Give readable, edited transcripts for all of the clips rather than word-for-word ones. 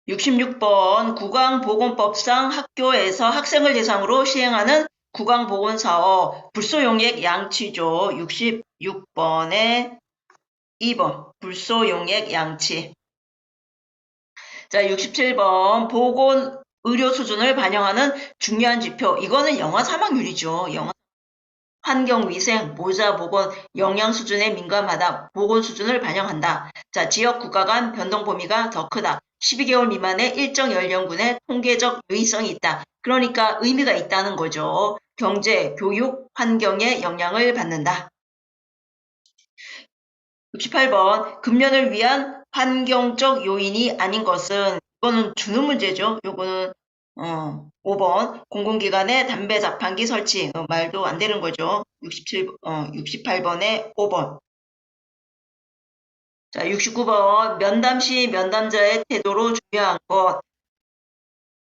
66번 국가보건법상 학교에서 학생을 대상으로 시행하는 국가보건사업 불소용액 양치죠. 66번에 2번 불소용액 양치. 자, 67번 보건 의료 수준을 반영하는 중요한 지표. 이거는 영아 사망률이죠. 영아 환경위생, 모자보건, 영양 수준에 민감하다. 보건 수준을 반영한다. 자, 지역 국가 간 변동 범위가 더 크다. 12개월 미만의 일정 연령군의 통계적 유의성이 있다. 그러니까 의미가 있다는 거죠. 경제, 교육, 환경에 영향을 받는다. 68번 금연을 위한 환경적 요인이 아닌 것은 이거는 주는 문제죠. 요거는 5번 공공기관에 담배 자판기 설치 말도 안 되는 거죠. 68번에 5번. 자, 69번 면담 시 면담자의 태도로 중요한 것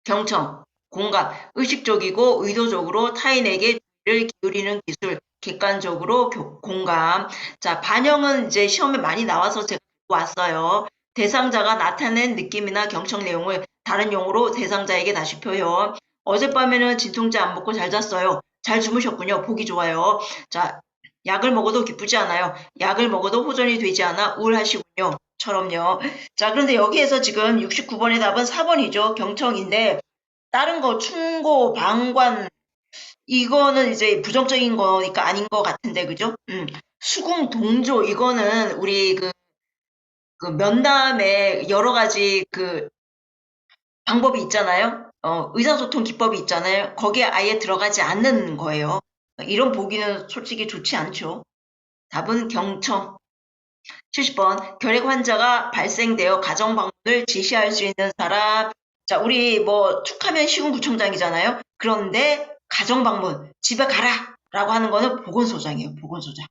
경청, 공감, 의식적이고 의도적으로 타인에게 주의를 기울이는 기술, 객관적으로 공감. 자, 반영은 이제 시험에 많이 나와서 제가 왔어요. 대상자가 나타낸 느낌이나 경청 내용을 다른 용어로 대상자에게 다시 표현. 어젯밤에는 진통제 안 먹고 잘 잤어요. 잘 주무셨군요. 보기 좋아요. 자, 약을 먹어도 기쁘지 않아요. 약을 먹어도 호전이 되지 않아 우울하시군요. 처럼요. 자, 그런데 여기에서 지금 69번의 답은 4번이죠. 경청인데 다른 거 충고, 방관 이거는 이제 부정적인 거니까 아닌 것 같은데 그죠? 수긍, 동조 이거는 우리 그 면담에 여러 가지 그 방법이 있잖아요. 의사소통 기법이 있잖아요. 거기에 아예 들어가지 않는 거예요. 이런 보기는 솔직히 좋지 않죠. 답은 경청. 70번 결핵 환자가 발생되어 가정 방문을 지시할 수 있는 사람. 자, 우리 뭐 툭하면 시군구청장이잖아요. 그런데 가정 방문 집에 가라 라고 하는 거는 보건소장이에요. 보건소장.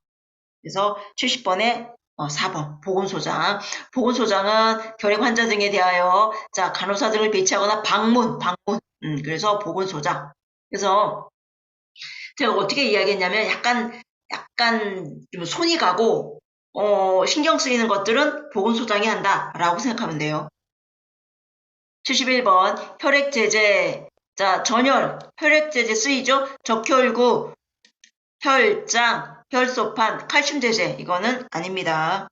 그래서 70번에 4번 보건소장. 보건소장은 결핵 환자 등에 대하여 자 간호사 등을 배치하거나 방문. 그래서 보건소장. 그래서 제가 어떻게 이야기했냐면 약간 좀 손이 가고 신경 쓰이는 것들은 보건소장이 한다라고 생각하면 돼요. 71번 혈액제제. 자, 전열, 혈액제제 쓰이죠? 적혈구, 혈장, 혈소판, 칼슘제제. 이거는 아닙니다.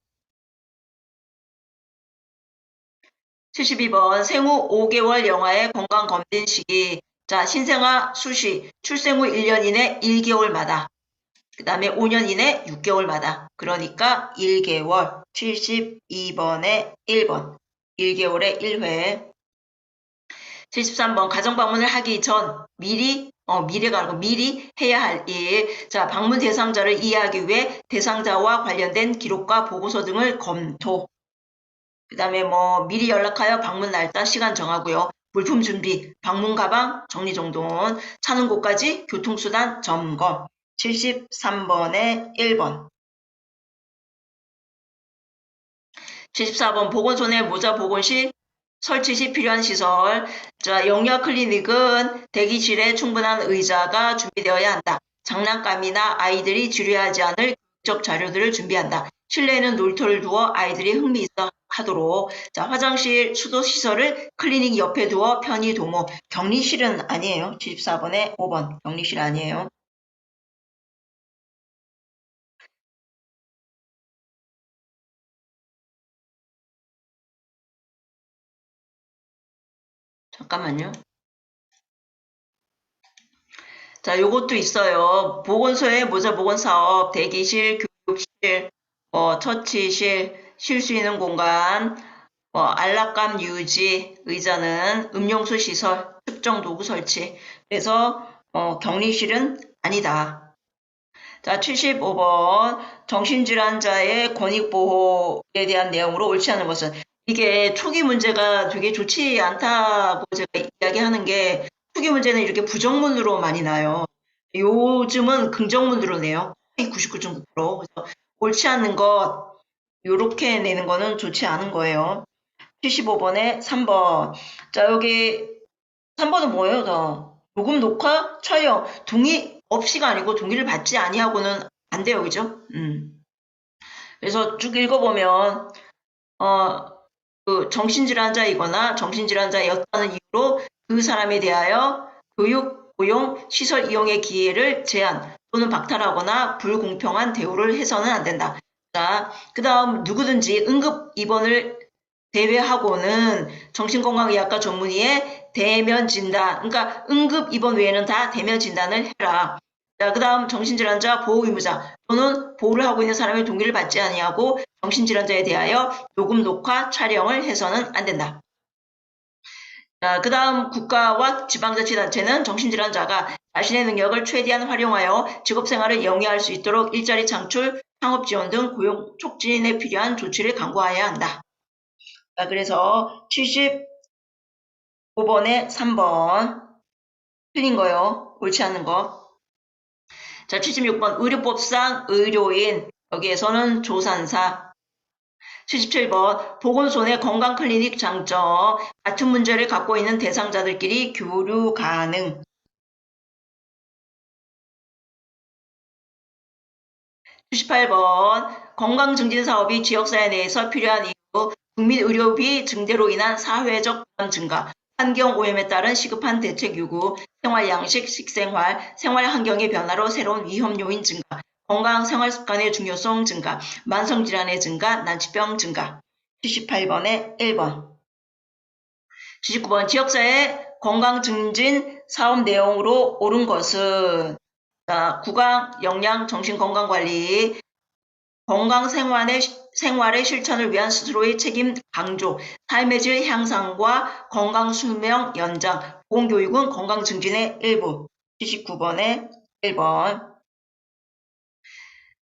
72번 생후 5개월 영아의 건강검진 시기. 자, 신생아 수시, 출생 후 1년 이내 1개월마다. 그 다음에 5년 이내 6개월마다. 그러니까 1개월. 72번에 1번. 1개월에 1회. 73번 가정방문을 하기 전 미리가 아니고 미리 해야 할 일. 자, 방문 대상자를 이해하기 위해 대상자와 관련된 기록과 보고서 등을 검토. 그 다음에 뭐 미리 연락하여 방문 날짜 시간 정하고요. 물품 준비, 방문 가방 정리정돈, 차는 곳까지 교통수단 점검. 73번에 1번. 74번 보건소내 모자 보건실 설치 시 필요한 시설. 자, 영유아 클리닉은 대기실에 충분한 의자가 준비되어야 한다. 장난감이나 아이들이 지루해하지 않을 교육적 자료들을 준비한다. 실내에는 놀이터를 두어 아이들이 흥미있어 하도록. 자, 화장실, 수도시설을 클리닉 옆에 두어 편의 도모. 격리실은 아니에요. 74번에 5번. 격리실 아니에요. 잠깐만요. 자, 요것도 있어요. 보건소의 모자 보건 사업, 대기실, 교육실, 처치실, 쉴 수 있는 공간, 안락감 유지, 의자는 음용수 시설, 특정 도구 설치. 그래서 격리실은 아니다. 자, 75번 정신질환자의 권익보호에 대한 내용으로 옳지 않은 것은 이게 초기 문제가 되게 좋지 않다고 제가 이야기하는 게 초기 문제는 이렇게 부정문으로 많이 나요. 요즘은 긍정문으로 내요. 99.9%. 그래서 옳지 않는 것 요렇게 내는 거는 좋지 않은 거예요. 75번에 3번. 자, 여기 3번은 뭐예요? 녹음, 녹화, 촬영, 동의 없이가 아니고 동의를 받지 아니하고는 안 돼요. 그죠? 그래서 쭉 읽어보면, 그 정신질환자이거나 정신질환자였다는 이유로 그 사람에 대하여 교육, 고용, 시설 이용의 기회를 제한 또는 박탈하거나 불공평한 대우를 해서는 안 된다. 자, 그 다음 누구든지 응급 입원을 대외하고는 정신건강의학과 전문의의 대면 진단, 그러니까 응급 입원 외에는 다 대면 진단을 해라. 자, 그 다음 정신질환자 보호 의무자 또는 보호를 하고 있는 사람의 동의를 받지 아니하고 정신질환자에 대하여 녹음, 녹화, 촬영을 해서는 안 된다. 자, 그 다음 국가와 지방자치단체는 정신질환자가 자신의 능력을 최대한 활용하여 직업생활을 영위할 수 있도록 일자리 창출, 창업지원 등 고용 촉진에 필요한 조치를 강구해야 한다. 자, 그래서 75번에 3번 틀린 거요. 옳지 않은 거. 자, 76번 의료법상 의료인, 여기에서는 조산사. 77번 보건소내 건강클리닉 장점, 같은 문제를 갖고 있는 대상자들끼리 교류 가능. 78번 건강증진사업이 지역사회 내에서 필요한 이유, 국민의료비 증대로 인한 사회적 부담 증가, 환경오염에 따른 시급한 대책 요구, 생활양식, 식생활, 생활환경의 변화로 새로운 위험 요인 증가, 건강 생활습관의 중요성 증가, 만성질환의 증가, 난치병 증가. 78번에 1번. 79번 지역사회 건강증진 사업 내용으로 옳은 것은 구강, 영양, 정신건강관리, 생활의 실천을 위한 스스로의 책임 강조, 삶의 질 향상과 건강 수명 연장, 보건교육은 건강 증진의 일부. 79번에 1번.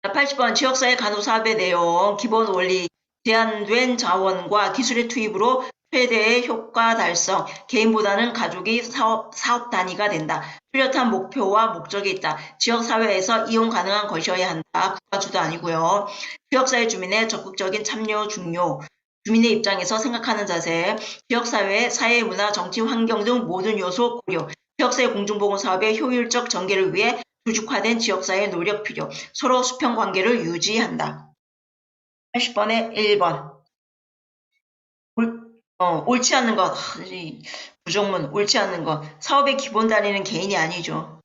80번 지역사회 간호사업의 내용, 기본 원리, 제한된 자원과 기술의 투입으로 최대의 효과 달성, 개인보다는 가족이 사업 단위가 된다. 뚜렷한 목표와 목적이 있다. 지역사회에서 이용 가능한 것이어야 한다. 국가주도 아니고요. 지역사회 주민의 적극적인 참여 중요. 주민의 입장에서 생각하는 자세, 지역사회, 사회문화, 정치, 환경 등 모든 요소 고려, 지역사회 공중보건사업의 효율적 전개를 위해 조직화된 지역사회의 노력 필요, 서로 수평관계를 유지한다. 80번에 1번. 옳지 않는 것, 부정문, 옳지 않는 것. 사업의 기본 단위는 개인이 아니죠.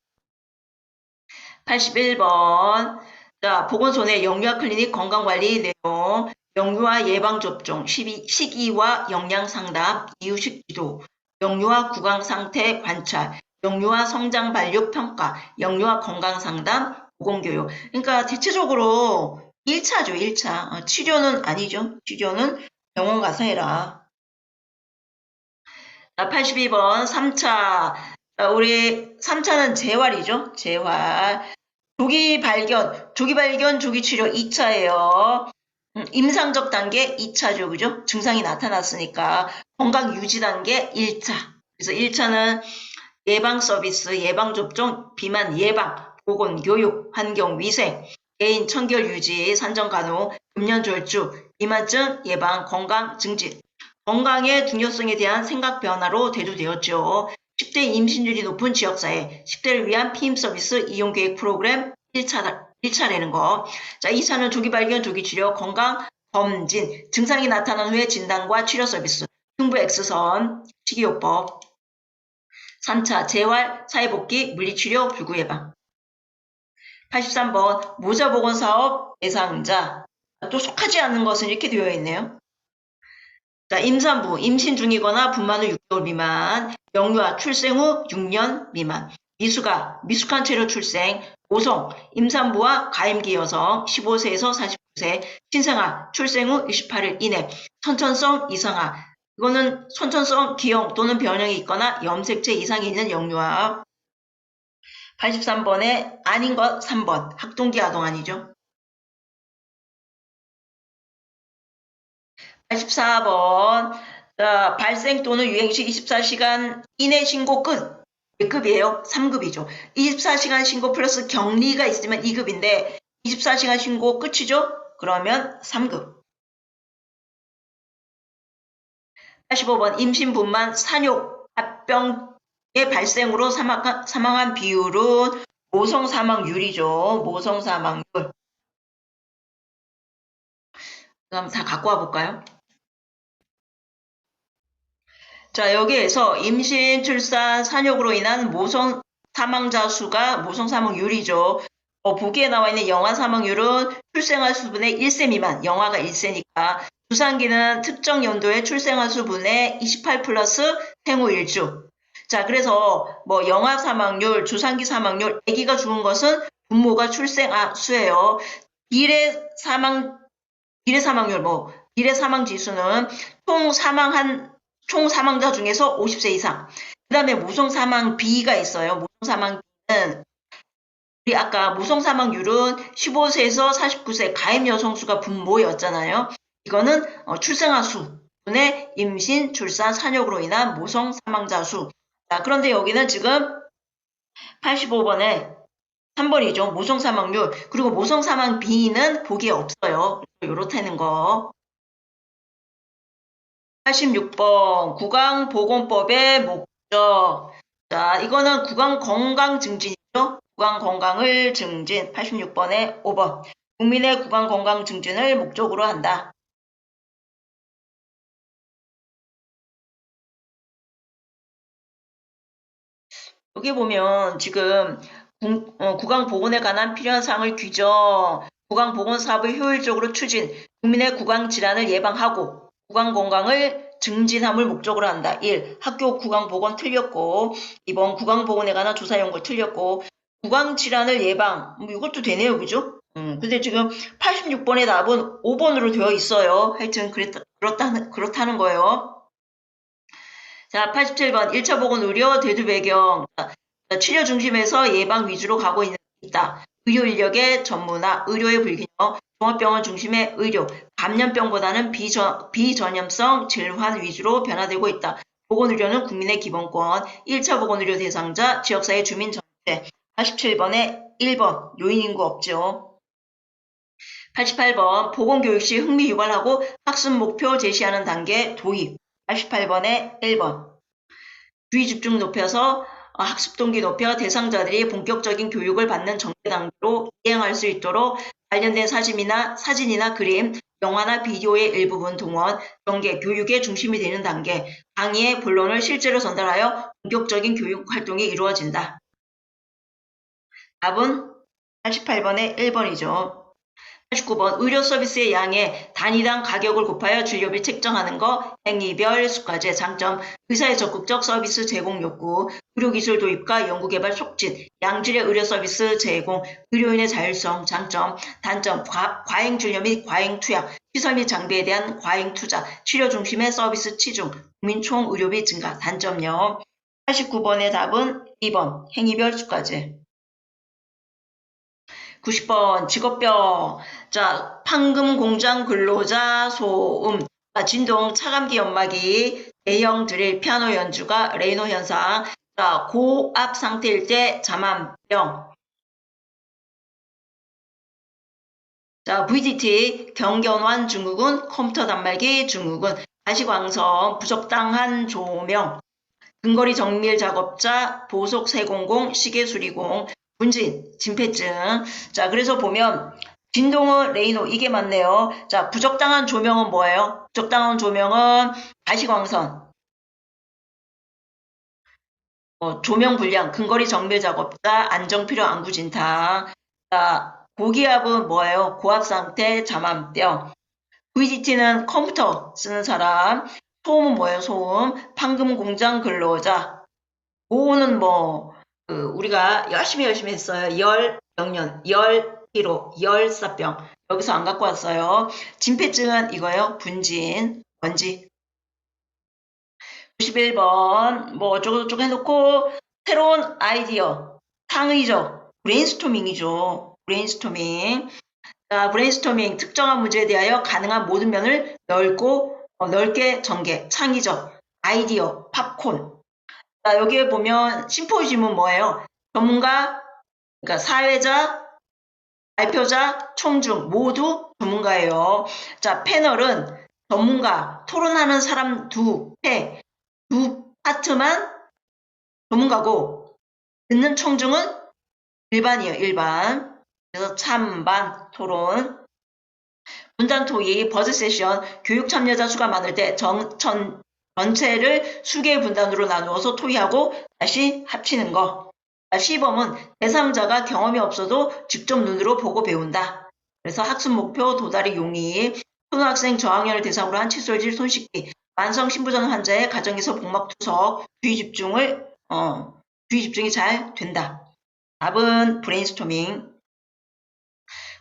81번. 자, 보건소 내 영유아 클리닉 건강관리 내용, 영유아 예방접종, 식이와 영양상담, 이유식 지도, 영유아 구강상태 관찰, 영유아 성장 발육 평가, 영유아 건강상담, 보건교육. 그러니까 대체적으로 1차죠, 1차. 치료는 아니죠. 치료는 병원 가서 해라. 82번 3차. 우리 3차는 재활이죠. 재활. 조기 발견, 조기 치료 2차예요. 임상적 단계 2차죠. 그죠? 증상이 나타났으니까 건강 유지 단계 1차. 그래서 1차는 예방 서비스, 예방 접종, 비만 예방, 보건, 교육, 환경, 위생, 개인 청결 유지, 산정 간호, 금연 절주, 비만증 예방, 건강 증진. 건강의 중요성에 대한 생각 변화로 대두되었죠. 10대 임신율이 높은 지역사회, 10대를 위한 피임 서비스 이용 계획 프로그램 1차라는 거. 자, 2차는 조기 발견, 조기 치료, 건강 검진, 증상이 나타난 후에 진단과 치료 서비스, 흉부 X선, 식이요법. 3차 재활, 사회복귀, 물리치료, 불구 예방. 83번 모자보건사업 대상자. 또 속하지 않는 것은 이렇게 되어 있네요. 자, 임산부, 임신 중이거나 분만 후 6개월 미만, 영유아, 출생 후 6년 미만, 미숙한 채로 출생, 고성, 임산부와 가임기 여성, 15세에서 49세, 신생아, 출생 후 28일 이내, 선천성 이상아, 이거는 선천성 기형 또는 변형이 있거나 염색체 이상이 있는 영유아. 83번에 아닌 것 3번, 학동기 아동 아니죠. 84번 발생 또는 유행 시 24시간 이내 신고 끝. 몇 급이에요? 3급이죠. 24시간 신고 플러스 격리가 있으면 2급인데 24시간 신고 끝이죠? 그러면 3급. 85번 임신, 분만, 산욕, 합병의 발생으로 사망한 비율은 모성 사망률이죠. 모성 사망률. 그럼 다 갖고 와 볼까요? 자, 여기에서 임신, 출산, 산욕으로 인한 모성 사망자 수가 모성 사망률이죠. 보기에 나와 있는 영아 사망률은 출생아 수분의 1세 미만, 영아가 1세니까 주산기는 특정 연도의 출생아 수분의 28 플러스 생후 1주. 자, 그래서 뭐 영아 사망률, 주산기 사망률, 아기가 죽은 것은 부모가 출생아 수예요. 비례 사망률, 비례 사망 지수는 총 사망자 중에서 50세 이상. 그 다음에 모성 사망 비가 있어요. 모성 사망 비는 우리 아까 모성 사망률은 15세에서 49세 가임 여성 수가 분모였잖아요. 이거는 출생아 수분의 임신, 출산, 산욕으로 인한 모성 사망자 수. 자, 그런데 여기는 지금 85번에 3번이죠. 모성 사망률. 그리고 모성 사망 비는 보기에 없어요. 요렇다는 거. 86번 구강보건법의 목적. 자, 이거는 구강 건강 증진이죠. 구강 건강을 증진. 86번에 5번. 국민의 구강 건강 증진을 목적으로 한다. 여기 보면 지금 구강보건에 관한 필요한 사항을 규정, 구강보건 사업을 효율적으로 추진, 국민의 구강질환을 예방하고 구강건강을 증진함을 목적으로 한다. 1. 학교 구강보건 틀렸고 2번 구강보건에 관한 조사 연구 틀렸고 구강질환을 예방, 이것도 되네요. 그죠? 근데 지금 86번의 답은 5번으로 되어 있어요. 하여튼 그렇다는 거예요. 자, 87번 1차 보건 의료 대두 배경. 치료 중심에서 예방 위주로 가고 있다. 의료 인력의 전문화, 의료의 불균형, 종합병원 중심의 의료, 감염병보다는 비전염성 질환 위주로 변화되고 있다. 보건의료는 국민의 기본권, 1차 보건의료 대상자, 지역사회 주민 전체. 87번에 1번, 요인인구 없죠. 88번, 보건교육 시 흥미 유발하고 학습 목표 제시하는 단계 도입. 88번에 1번. 주의 집중 높여서 학습 동기 높여 대상자들이 본격적인 교육을 받는 전개 단계로 이행할 수 있도록 관련된 사진이나 그림, 영화나 비디오의 일부분 동원, 전개, 교육의 중심이 되는 단계, 강의의 본론을 실제로 전달하여 본격적인 교육 활동이 이루어진다. 답은 88번에 1번이죠. 89번 의료 서비스의 양에 단위당 가격을 곱하여 진료비 책정하는 거, 행위별 수과제. 장점, 의사의 적극적 서비스 제공 욕구, 의료기술 도입과 연구개발 촉진, 양질의 의료 서비스 제공, 의료인의 자율성. 장점, 단점, 과잉 진료 및 과잉 투약, 시설 및 장비에 대한 과잉 투자, 치료 중심의 서비스 치중, 국민 총 의료비 증가. 단점요. 89번의 답은 2번, 행위별 수과제. 90번 직업병. 자, 판금 공장 근로자 소음, 진동, 차감기 연마기, 대형 드릴, 피아노 연주가 레이노 현상. 자, 고압 상태일 때 자만병. 자, VDT, 경견환 증후군, 컴퓨터 단말기 증후군, 가시광선, 부적당한 조명, 근거리 정밀 작업자, 보석 세공공, 시계 수리공, 분진, 진폐증. 자, 그래서 보면 진동은 레이노, 이게 맞네요. 자, 부적당한 조명은 뭐예요? 부적당한 조명은 가시광선, 조명 불량, 근거리 정밀 작업자, 안정필요 안구진탕. 자, 고기압은 뭐예요? 고압 상태, 자만병. VDT는 컴퓨터 쓰는 사람. 소음은 뭐예요? 소음, 판금 공장 근로자. 고온은 우리가 열심히 했어요. 영년, 피로, 열사병. 여기서 안 갖고 왔어요. 진폐증은 이거예요. 분진, 먼지. 91번, 어쩌고저쩌고 해놓고, 새로운 아이디어, 창의적, 브레인스토밍이죠. 브레인스토밍. 자, 브레인스토밍, 특정한 문제에 대하여 가능한 모든 면을 넓게 전개, 창의적, 아이디어, 팝콘. 자, 여기에 보면 심포지움은 뭐예요? 전문가, 그러니까 사회자, 발표자, 총중 모두 전문가예요. 자, 패널은 전문가, 토론하는 사람 두 파트만 전문가고 듣는 총중은 일반이에요. 일반. 그래서 찬반, 토론. 분단 토의, 버즈 세션, 교육 참여자 수가 많을 때 전체를 수개의 분단으로 나누어서 토의하고 다시 합치는 거. 시범은 대상자가 경험이 없어도 직접 눈으로 보고 배운다. 그래서 학습 목표, 도달의 용이, 초등학생 저학년을 대상으로 한 칫솔질 손 씻기, 만성 신부전 환자의 가정에서 복막 투석, 주의 집중이 잘 된다. 답은 브레인스토밍.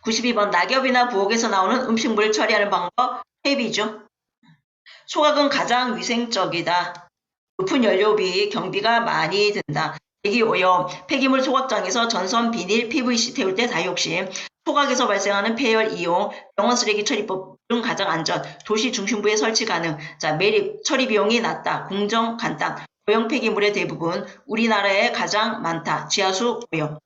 92번 낙엽이나 부엌에서 나오는 음식물을 처리하는 방법, 퇴비죠. 소각은 가장 위생적이다. 높은 연료비, 경비가 많이 든다. 대기오염, 폐기물 소각장에서 전선, 비닐, PVC 태울 때 다이옥신, 소각에서 발생하는 폐열 이용, 병원 쓰레기 처리법 등 가장 안전, 도시 중심부에 설치 가능. 자, 매립, 처리 비용이 낮다. 공정, 간단. 오염 폐기물의 대부분 우리나라에 가장 많다. 지하수 오염.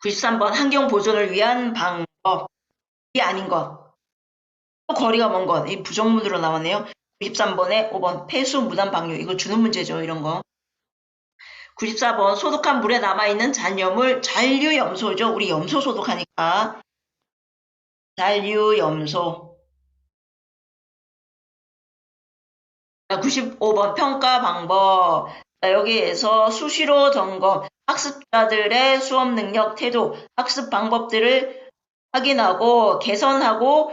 93번 환경 보존을 위한 방법. 이 아닌 것. 또 거리가 먼 것. 이 부정문으로 나왔네요. 93번에 5번 폐수 무단 방류. 이거 주는 문제죠. 이런 거. 94번 소독한 물에 남아있는 잔여물 잔류염소죠. 우리 염소 소독하니까. 잔류염소. 95번 평가 방법. 여기에서 수시로 점검, 학습자들의 수업 능력, 태도, 학습 방법들을 확인하고 개선하고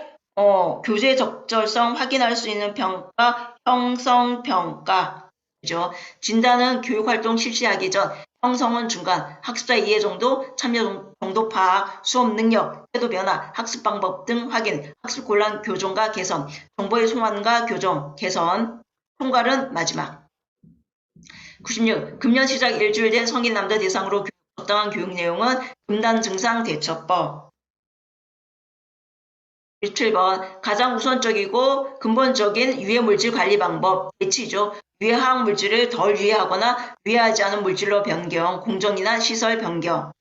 교재 적절성 확인할 수 있는 평가, 형성평가. 그죠? 진단은 교육활동 실시하기 전, 형성은 중간, 학습자 이해 정도, 참여 정도 파악, 수업 능력, 태도 변화, 학습 방법 등 확인, 학습 곤란 교정과 개선, 정보의 소환과 교정, 개선, 통과는 마지막. 96. 금년 시작 일주일 된 성인 남자 대상으로 적당한 교육 내용은 금단 증상 대처법. 17번 가장 우선적이고 근본적인 유해물질 관리 방법 대치죠. 유해화학 물질을 덜 유해하거나 유해하지 않은 물질로 변경, 공정이나 시설 변경.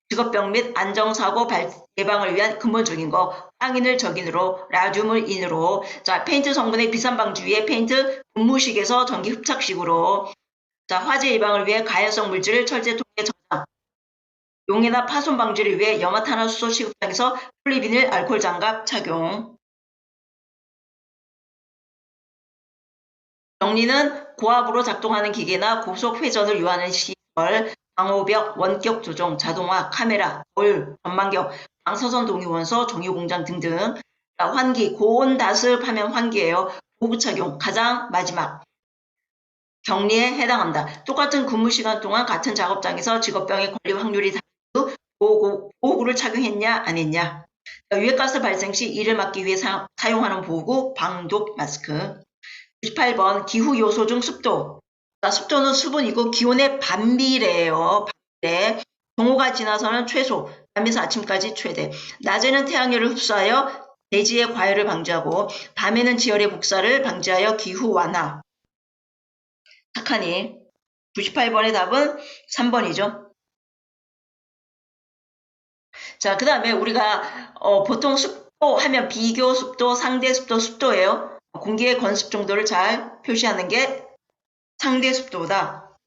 직업병 및 안정사고 예방을 위한 근본적인 거, 항인을 적인으로, 라듐을 인으로. 자, 페인트 성분의 비산 방지 위해 페인트 분무식에서 전기 흡착식으로. 자, 화재 예방을 위해 가연성 물질을 철제통에 저장. 용해나 파손 방지를 위해 염화탄화수소 시급장에서 폴리비닐 알코올 장갑 착용. 정리는 고압으로 작동하는 기계나 고속 회전을 유하는 시설, 방호벽, 원격 조정, 자동화, 카메라, 거울, 전망경, 방사선 동위원소, 정유공장 등등. 환기, 고온 다습하면 환기예요. 보구 착용, 가장 마지막. 격리에 해당한다. 똑같은 근무 시간 동안 같은 작업장에서 직업병에 걸릴 확률이 다르고 보호구를 착용했냐 안 했냐. 유해가스 발생 시 이를 막기 위해 사용하는 보호구, 방독 마스크. 98번 기후 요소 중 습도. 습도는 수분이고 기온의 반비례예요. 반비례. 정오가 지나서는 최소, 밤에서 아침까지 최대. 낮에는 태양열을 흡수하여 대지의 과열을 방지하고 밤에는 지열의 복사를 방지하여 기후 완화. 착한 일. 98번의 답은 3번이죠. 자, 그 다음에 우리가 보통 습도 하면 비교 습도, 상대 습도, 습도예요. 공기의 건습 정도를 잘 표시하는 게 상대 습도다.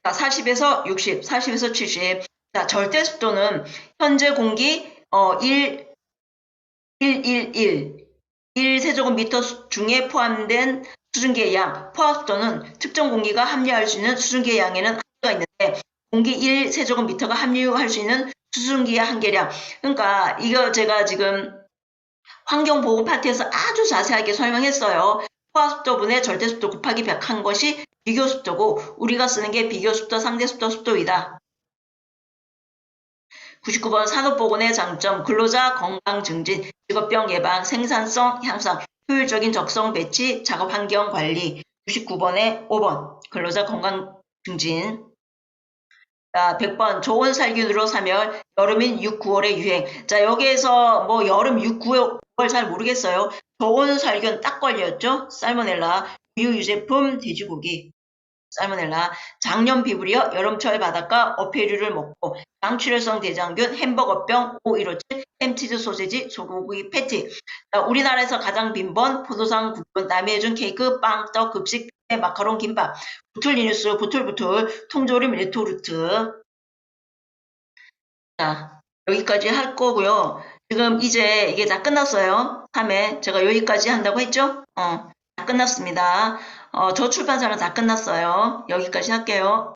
자, 40에서 60, 40에서 70. 자, 절대 습도는 현재 공기 1 세제곱미터 중에 포함된 수증기의 양, 포화습도는 특정 공기가 함유할 수 있는 수증기의 양에는 한계가 있는데 공기 1 세제곱미터가 함유할 수 있는 수증기의 한계량. 그러니까 이거 제가 지금 환경보호 파트에서 아주 자세하게 설명했어요. 포화습도분의 절대습도 곱하기 100 한 것이 비교습도고 우리가 쓰는 게 비교습도, 상대습도, 습도이다. 99번 산업보건의 장점, 근로자 건강 증진, 직업병 예방, 생산성 향상, 효율적인 적성 배치, 작업환경 관리. 99번에 5번 근로자 건강 증진. 자, 100번 좋은 살균으로 사멸, 여름인 6, 9월의 유행. 자, 여기에서 뭐 여름 6, 9월 잘 모르겠어요. 좋은 살균 딱 걸렸죠? 살모넬라, 유유제품, 돼지고기. 살모넬라, 장염 비브리어, 여름철 바닷가, 어패류를 먹고, 장출혈성 대장균, 햄버거병, O157, 햄치즈 소세지, 소고기 패티. 자, 우리나라에서 가장 빈번, 포도당 국분, 남이 해준 케이크, 빵, 떡, 급식, 마카롱, 김밥, 부툴리누스, 부툴부툴, 통조림, 레토르트. 자, 여기까지 할 거고요. 지금 이제 이게 다 끝났어요. 3회. 제가 여기까지 한다고 했죠? 다 끝났습니다. 저출판사는 다 끝났어요. 여기까지 할게요.